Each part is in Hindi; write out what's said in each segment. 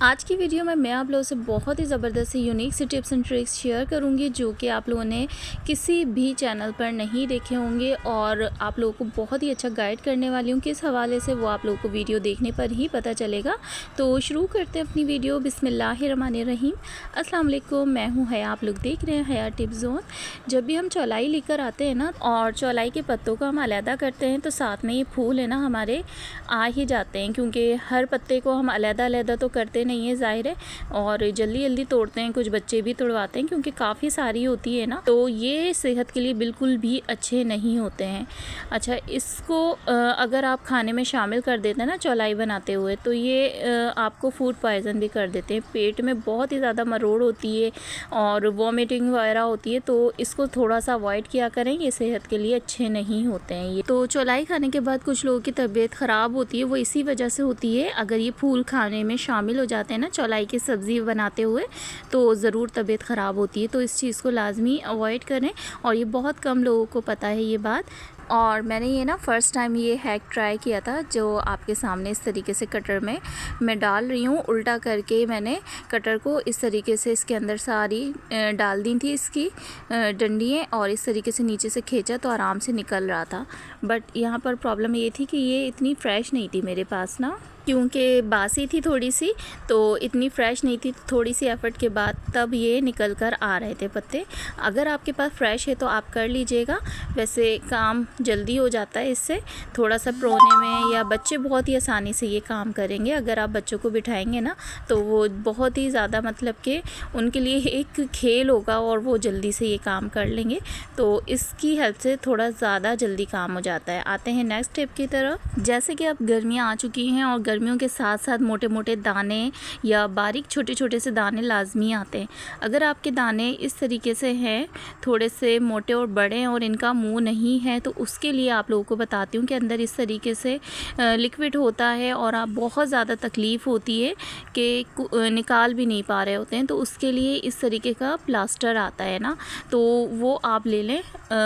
आज की वीडियो में मैं आप लोगों से बहुत ही ज़बरदस्त यूनिक सी टिप्स एंड ट्रिक्स शेयर करूंगी जो कि आप लोगों ने किसी भी चैनल पर नहीं देखे होंगे और आप लोगों को बहुत ही अच्छा गाइड करने वाली हूँ। किस हवाले से वो आप लोगों को वीडियो देखने पर ही पता चलेगा। तो शुरू करते हैं अपनी वीडियो। बिस्मिल्लाहिर्रहमानिर्रहीम। अस्सलाम वालेकुम, मैं हूँ हया। आप लोग देख रहे हैं हया टिप्स जोन। जब भी हम चौलाई लेकर आते हैं ना और चौलाई के पत्तों को हम अलहदा करते हैं तो साथ में ये फूल है ना हमारे आ ही जाते हैं, क्योंकि हर पत्ते को हम अलहदा अलहदा तो करते नहीं है ज़ाहिर है, और जल्दी जल्दी तोड़ते हैं। कुछ बच्चे भी तोड़वाते हैं क्योंकि काफ़ी सारी होती है ना, तो ये सेहत के लिए बिल्कुल भी अच्छे नहीं होते हैं। अच्छा, इसको अगर आप खाने में शामिल कर देते हैं ना चौलाई बनाते हुए, तो ये आपको फूड पॉइज़न भी कर देते हैं। पेट में बहुत ही ज़्यादा मरोड़ होती है और वॉमिटिंग वगैरह होती है, तो इसको थोड़ा सा अवॉइड किया करें। ये सेहत के लिए अच्छे नहीं होते हैं। ये तो चौलाई खाने के बाद कुछ लोगों की तबीयत ख़राब होती है, वो इसी वजह से होती है। अगर ये फूल खाने में शामिल हो जाते हैं ना चौलाई की सब्ज़ी बनाते हुए, तो ज़रूर तबीयत ख़राब होती है। तो इस चीज़ को लाजमी अवॉइड करें, और ये बहुत कम लोगों को पता है ये बात। और मैंने ये ना फ़र्स्ट टाइम ये हैक ट्राई किया था, जो आपके सामने इस तरीके से कटर में मैं डाल रही हूँ। उल्टा करके मैंने कटर को इस तरीके से इसके अंदर सारी डाल दी थी इसकी डंडियाँ, और इस तरीके से नीचे से खींचा तो आराम से निकल रहा था। बट यहाँ पर प्रॉब्लम ये थी कि ये इतनी फ़्रेश नहीं थी मेरे पास ना, क्योंकि बासी थी थोड़ी सी, तो इतनी फ़्रेश नहीं थी। थोड़ी सी एफ़र्ट के बाद तब ये निकल कर आ रहे थे पत्ते। अगर आपके पास फ़्रेश है तो आप कर लीजिएगा, वैसे काम जल्दी हो जाता है इससे। थोड़ा सा प्रोने में या बच्चे बहुत ही आसानी से ये काम करेंगे। अगर आप बच्चों को बिठाएंगे ना तो वो बहुत ही ज़्यादा मतलब कि उनके लिए एक खेल होगा और वो जल्दी से ये काम कर लेंगे। तो इसकी हेल्प से थोड़ा ज़्यादा जल्दी काम हो जाता है। आते हैं नेक्स्ट टिप की तरफ। जैसे कि अब गर्मियाँ आ चुकी हैं और गर्मियों के साथ साथ मोटे मोटे दाने या बारीक छोटे छोटे से दाने लाजमी आते हैं। अगर आपके दाने इस तरीके से हैं, थोड़े से मोटे और बड़े हैं और इनका मुंह नहीं है, तो उसके लिए आप लोगों को बताती हूँ कि अंदर इस तरीके से लिक्विड होता है और आप बहुत ज़्यादा तकलीफ़ होती है कि निकाल भी नहीं पा रहे होते हैं। तो उसके लिए इस तरीके का प्लास्टर आता है ना, तो वो आप ले लें।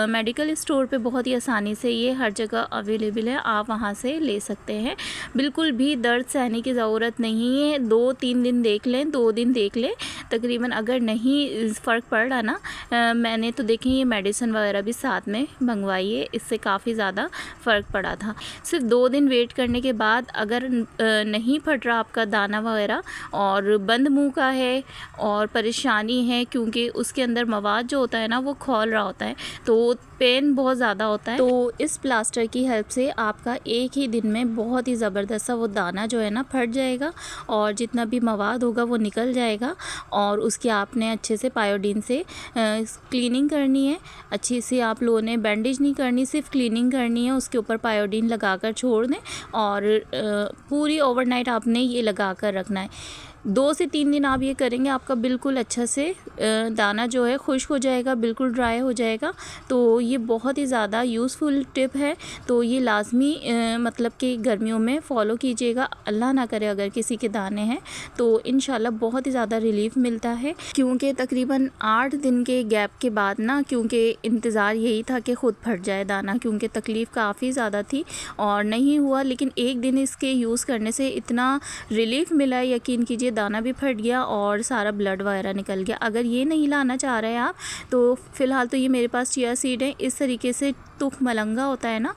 मेडिकल स्टोर पे बहुत ही आसानी से ये हर जगह अवेलेबल है, आप वहाँ से ले सकते हैं। बिल्कुल भी दर्द सहने की ज़रूरत नहीं है। 2-3 दिन देख लें, 2 दिन देख लें तकरीबन। अगर नहीं फ़र्क पड़ रहा ना, मैंने तो देखें ये मेडिसिन वगैरह भी साथ में मंगवाई है, इससे काफ़ी ज़्यादा फ़र्क पड़ा था। सिर्फ 2 दिन वेट करने के बाद अगर नहीं फट रहा आपका दाना वगैरह और बंद मुंह का है और परेशानी है, क्योंकि उसके अंदर मवाद जो होता है ना वो खौल रहा होता है, तो पेन बहुत ज़्यादा होता है, तो इस प्लास्टर की हेल्प से आपका एक ही दिन में बहुत ही ज़बरदस्त सा वो दाना जो है ना फट जाएगा और जितना भी मवाद होगा वो निकल जाएगा। और उसकी आपने अच्छे से पायोडीन से क्लीनिंग करनी है। अच्छी से आप लोगों ने बैंडेज नहीं करनी, सिर्फ क्लीनिंग करनी है। उसके ऊपर पायोडीन लगा कर छोड़ दें और पूरी ओवरनाइट आपने ये लगा कर रखना है। 2 से 3 दिन आप ये करेंगे, आपका बिल्कुल अच्छा से दाना जो है खुश्क हो जाएगा, बिल्कुल ड्राई हो जाएगा। तो ये बहुत ही ज़्यादा यूज़फुल टिप है, तो ये लाजमी मतलब कि गर्मियों में फ़ॉलो कीजिएगा। अल्लाह ना करे अगर किसी के दाने हैं तो इंशाल्लाह बहुत ही ज़्यादा रिलीफ़ मिलता है, क्योंकि तकरीबन 8 दिन के गैप के बाद ना, क्योंकि इंतज़ार यही था कि ख़ुद फट जाए दाना, क्योंकि तकलीफ़ काफ़ी ज़्यादा थी और नहीं हुआ। लेकिन एक दिन इसके यूज़ करने से इतना रिलीफ़ मिला, यकीन कीजिए दाना भी फट गया और सारा ब्लड वगैरह निकल गया। अगर ये नहीं लाना चाह रहे हैं आप, तो फ़िलहाल तो ये मेरे पास चिया सीड है। इस तरीके से तुख मलंगा होता है ना,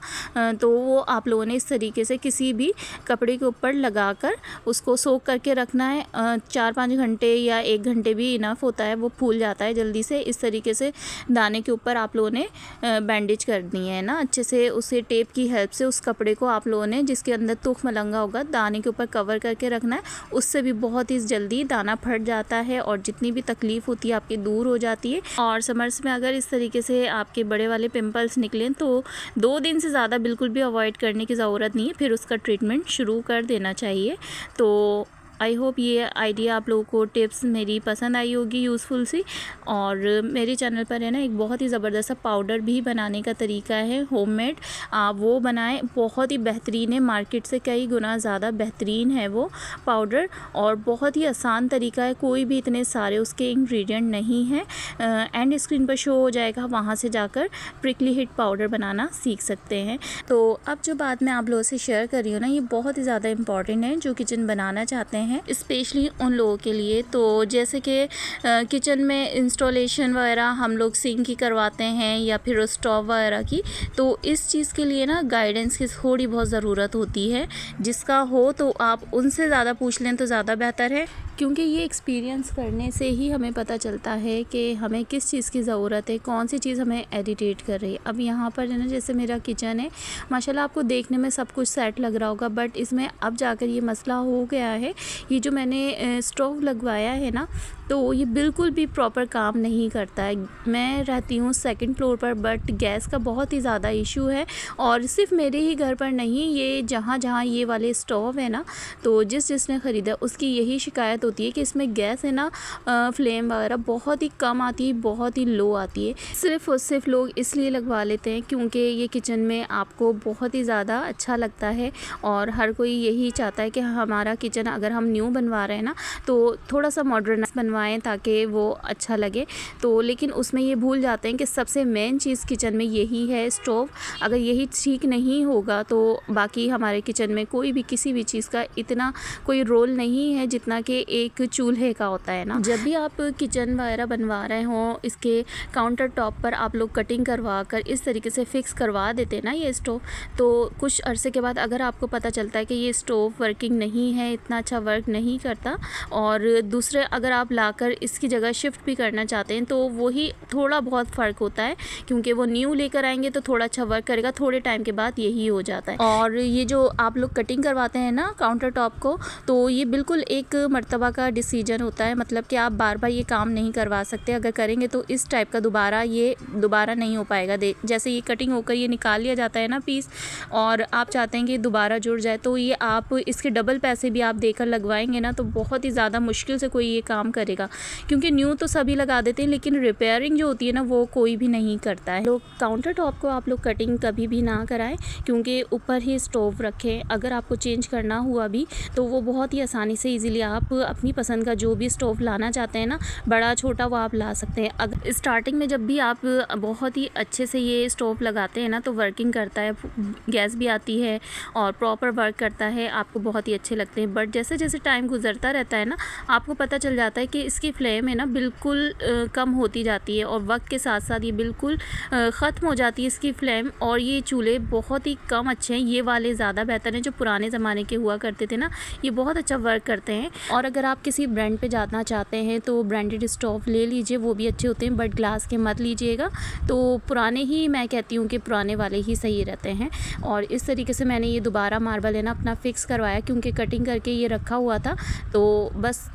तो वो आप लोगों ने इस तरीके से किसी भी कपड़े के ऊपर लगाकर उसको सोक करके रखना है। 4-5 घंटे या 1 घंटे भी इनफ होता है, वो फूल जाता है जल्दी से। इस तरीके से दाने के ऊपर आप लोगों ने बैंडेज कर दी है ना अच्छे से। उसे टेप की हेल्प से उस कपड़े को आप लोगों ने जिसके अंदर तुख मलंगा होगा दाने के ऊपर कवर करके रखना है। उससे भी बहुत ही जल्दी दाना फट जाता है और जितनी भी तकलीफ़ होती है आपकी दूर हो जाती है। और समर्स में अगर इस तरीके से आपके बड़े वाले पिंपल्स निकलें तो 2 दिन से ज़्यादा बिल्कुल भी अवॉइड करने की ज़रूरत नहीं है, फिर उसका ट्रीटमेंट शुरू कर देना चाहिए। तो आई होप ये आइडिया आप लोगों को टिप्स मेरी पसंद आई होगी, यूज़फुल सी। और मेरे चैनल पर है ना एक बहुत ही ज़बरदस्त सा पाउडर भी बनाने का तरीका है, होममेड। आप वो बनाएं, बहुत ही बेहतरीन है, मार्केट से कई गुना ज़्यादा बेहतरीन है वो पाउडर, और बहुत ही आसान तरीका है। कोई भी इतने सारे उसके इंग्रेडिएंट नहीं हैं। एंड स्क्रीन पर शो हो जाएगा, वहाँ से जाकर प्रिकली हिट पाउडर बनाना सीख सकते हैं। तो अब जो बात मैं आप लोगों से शेयर कर रही हूँ ना, ये बहुत ही ज़्यादा इंपॉर्टेंट है। जो किचन बनाना चाहते हैं हैं, स्पेशली उन लोगों के लिए। तो जैसे कि किचन में इंस्टॉलेशन वगैरह हम लोग सिंक की करवाते हैं या फिर स्टोव वगैरह की, तो इस चीज़ के लिए ना गाइडेंस की थोड़ी बहुत ज़रूरत होती है। जिसका हो तो आप उनसे ज़्यादा पूछ लें तो ज़्यादा बेहतर है, क्योंकि ये एक्सपीरियंस करने से ही हमें पता चलता है कि हमें किस चीज़ की ज़रूरत है, कौन सी चीज़ हमें इरिटेट कर रही है। अब यहाँ पर है ना, जैसे मेरा किचन है, माशाल्लाह आपको देखने में सब कुछ सेट लग रहा होगा, बट इसमें अब जाकर ये मसला हो गया है। ये जो मैंने स्टोव लगवाया है ना, तो ये बिल्कुल भी प्रॉपर काम नहीं करता है। मैं रहती हूँ सेकंड फ्लोर पर, बट गैस का बहुत ही ज़्यादा इशू है। और सिर्फ मेरे ही घर पर नहीं, ये जहाँ जहाँ ये वाले स्टोव है ना, तो जिसने ख़रीदा उसकी यही शिकायत होती है कि इसमें गैस है ना, फ्लेम वगैरह बहुत ही कम आती है, बहुत ही लो आती है। सिर्फ और सिर्फ लोग इसलिए लगवा लेते हैं क्योंकि ये किचन में आपको बहुत ही ज़्यादा अच्छा लगता है, और हर कोई यही चाहता है कि हमारा किचन अगर हम न्यू बनवा रहे हैं ना, तो थोड़ा सा मॉडर्नाइज बनवाएं ताकि वो अच्छा लगे। तो लेकिन उसमें ये भूल जाते हैं कि सबसे मेन चीज़ किचन में यही है, स्टोव। अगर यही ठीक नहीं होगा तो बाकी हमारे किचन में कोई भी किसी भी चीज़ का इतना कोई रोल नहीं है जितना कि एक चूल्हे का होता है ना। जब भी आप किचन वगैरह बनवा रहे हों, इसके काउंटर टॉप पर आप लोग कटिंग करवा कर इस तरीके से फिक्स करवा देते हैं ना ये स्टोव, तो कुछ अरसे के बाद अगर आपको पता चलता है कि ये स्टोव वर्किंग नहीं है, इतना अच्छा वर्क नहीं करता, और दूसरे अगर आप लाकर इसकी जगह शिफ्ट भी करना चाहते हैं, तो वही थोड़ा बहुत फ़र्क होता है, क्योंकि वो न्यू लेकर आएंगे तो थोड़ा अच्छा वर्क करेगा, थोड़े टाइम के बाद यही हो जाता है। और ये जो आप लोग कटिंग करवाते हैं ना काउंटर टॉप को, तो ये बिल्कुल एक मर्तबा का डिसीजन होता है, मतलब कि आप बार बार ये काम नहीं करवा सकते। अगर करेंगे तो इस टाइप का दोबारा नहीं हो पाएगा। जैसे ये कटिंग होकर ये निकाल लिया जाता है ना पीस, और आप चाहते हैं कि दोबारा जुड़ जाए, तो ये आप इसके डबल पैसे भी आप देकर लगवाएंगे ना, तो बहुत ही ज़्यादा मुश्किल से कोई ये काम करेगा। क्योंकि न्यू तो सभी लगा देते हैं, लेकिन रिपेयरिंग जो होती है ना, वो कोई भी नहीं करता है। तो काउंटर टॉप को आप लोग कटिंग कभी भी ना कराएं, क्योंकि ऊपर ही स्टोव रखें। अगर आपको चेंज करना हुआ भी तो वो बहुत ही आसानी से ईज़िली आप अपनी पसंद का जो भी स्टोव लाना चाहते हैं ना, बड़ा छोटा, वो आप ला सकते हैं। अगर स्टार्टिंग में जब भी आप बहुत ही अच्छे से ये स्टोव लगाते हैं ना, तो वर्किंग करता है, गैस भी आती है और प्रॉपर वर्क करता है, आपको बहुत ही अच्छे लगते हैं। बट जैसे जैसे टाइम गुजरता रहता है ना, आपको पता चल जाता है कि इसकी फ्लेम है ना बिल्कुल कम होती जाती है, और वक्त के साथ साथ ये बिल्कुल ख़त्म हो जाती है इसकी फ्लेम। और ये चूल्हे बहुत ही कम अच्छे हैं, ये वाले ज़्यादा बेहतर हैं। जो पुराने ज़माने के हुआ करते थे ना, ये बहुत अच्छा वर्क करते हैं। और अगर आप किसी ब्रांड पे जाना चाहते हैं तो ब्रांडेड स्टोव ले लीजिए, वो भी अच्छे होते हैं, बट ग्लास के मत लीजिएगा। तो पुराने ही, मैं कहती हूँ कि पुराने वाले ही सही रहते हैं। और इस तरीके से मैंने ये दोबारा मार्बल है ना अपना फिक्स करवाया, क्योंकि कटिंग करके ये रखा हुआ था, तो बस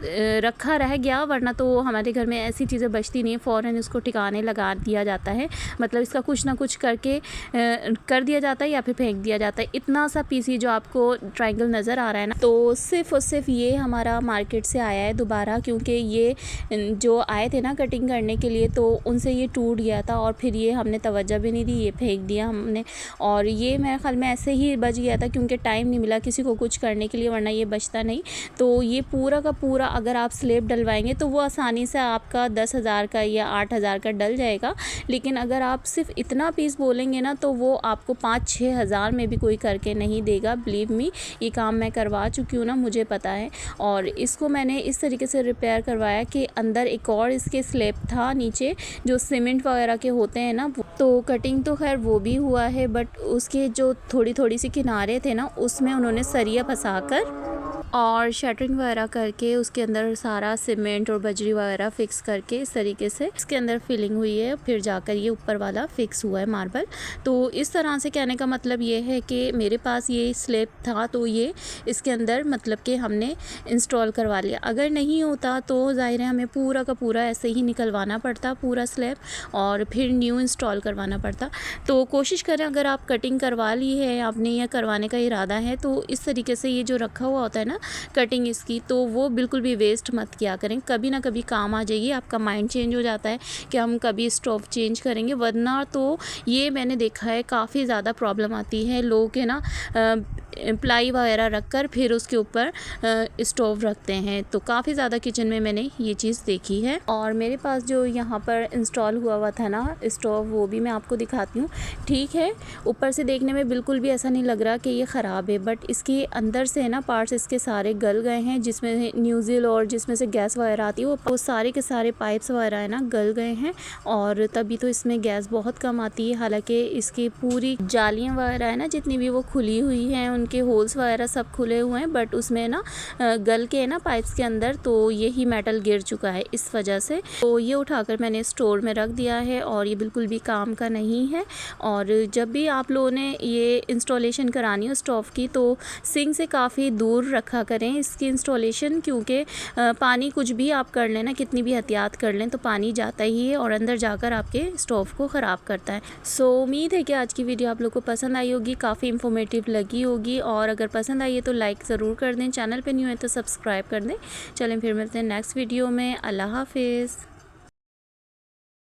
रखा रह गया, वरना तो हमारे घर में ऐसी चीज़ें बचती नहीं है, फ़ौरन इसको ठिकाने लगा दिया जाता है। मतलब इसका कुछ ना कुछ करके कर दिया जाता है या फिर फेंक दिया जाता है। इतना सा पीसी जो आपको ट्रायंगल नज़र आ रहा है ना, तो सिर्फ और सिर्फ ये हमारा मार्केट से आया है दोबारा, क्योंकि ये जो आए थे ना कटिंग करने के लिए, तो उनसे ये टूट गया था, और फिर ये हमने तवज्जो भी नहीं दी, ये फेंक दिया हमने। और ये मेरे ख्याल में ऐसे ही बच गया था, क्योंकि टाइम नहीं मिला किसी को कुछ करने के लिए, वरना ये बचता नहीं। तो ये पूरा का पूरा अगर आप स्लैब डलवाएंगे तो वो आसानी से आपका 10,000 का या 8,000 का डल जाएगा। लेकिन अगर आप सिर्फ इतना पीस बोलेंगे ना, तो वो आपको 5-6 हज़ार में भी कोई करके नहीं देगा। बिलीव मी, ये काम मैं करवा चुकी हूँ ना, मुझे पता है। और इसको मैंने इस तरीके से रिपेयर करवाया कि अंदर एक और इसके स्लैब था नीचे, जो सीमेंट वगैरह के होते हैं ना, तो कटिंग तो खैर वो भी हुआ है, बट उसके जो थोड़ी थोड़ी सी किनारे थे ना, उसमें उन्होंने सरिया फंसाकर और शटरिंग वगैरह करके उसके अंदर सारा सीमेंट और बजरी वगैरह फिक्स करके इस तरीके से इसके अंदर फिलिंग हुई है, फिर जाकर ये ऊपर वाला फिक्स हुआ है मार्बल। तो इस तरह से कहने का मतलब ये है कि मेरे पास ये स्लैब था, तो ये इसके अंदर मतलब कि हमने इंस्टॉल करवा लिया। अगर नहीं होता तो ज़ाहिर है हमें पूरा का पूरा ऐसे ही निकलवाना पड़ता पूरा स्लैब, और फिर न्यू इंस्टॉल करवाना पड़ता। तो कोशिश करें, अगर आप कटिंग करवा ली है आपने या करवाने का इरादा है, तो इस तरीके से ये जो रखा हुआ होता है ना कटिंग इसकी, तो वो बिल्कुल भी वेस्ट मत किया करें। कभी ना कभी काम आ जाएगी। आपका माइंड चेंज हो जाता है कि हम कभी स्टोव चेंज करेंगे, वरना तो ये मैंने देखा है काफ़ी ज़्यादा प्रॉब्लम आती है। लोग है ना प्लाई वगैरह रख कर फिर उसके ऊपर स्टोव रखते हैं। तो काफ़ी ज़्यादा किचन में मैंने ये चीज़ देखी है। और मेरे पास जो यहाँ पर इंस्टॉल हुआ था ना स्टोव, वो भी मैं आपको दिखाती हूँ। ठीक है, ऊपर से देखने में बिल्कुल भी ऐसा नहीं लग रहा कि ये ख़राब है, बट इसके अंदर से ना पार्ट्स इसके सारे गल गए हैं, जिसमें न्यूज़िल और जिसमें से गैस वगैरह आती है वो सारे के सारे पाइप्स वगैरह है ना गल गए हैं, और तभी तो इसमें गैस बहुत कम आती है। हालांकि इसकी पूरी जालियाँ वगैरह है ना जितनी भी वो खुली हुई हैं, उनके होल्स वगैरह सब खुले हुए हैं, बट उसमें ना गल के ना पाइप्स के अंदर तो यही मेटल गिर चुका है इस वजह से। तो ये उठाकर मैंने स्टोर में रख दिया है और ये बिल्कुल भी काम का नहीं है। और जब भी आप लोगों ने ये इंस्टॉलेशन करानी हो स्टोव की तो सिंक से काफ़ी दूर रखा करें इसकी इंस्टॉलेशन, क्योंकि पानी कुछ भी आप कर लें ना, कितनी भी एहतियात कर लें तो पानी जाता ही है और अंदर जाकर आपके स्टोव को ख़राब करता है। सो उम्मीद है कि आज की वीडियो आप लोग को पसंद आई होगी, काफ़ी इंफॉर्मेटिव लगी होगी, और अगर पसंद आई है तो लाइक ज़रूर कर दें, चैनल पे न्यू है तो सब्सक्राइब कर दें। चलें फिर मिलते हैं नेक्स्ट वीडियो में। अल्लाह हाफिज़।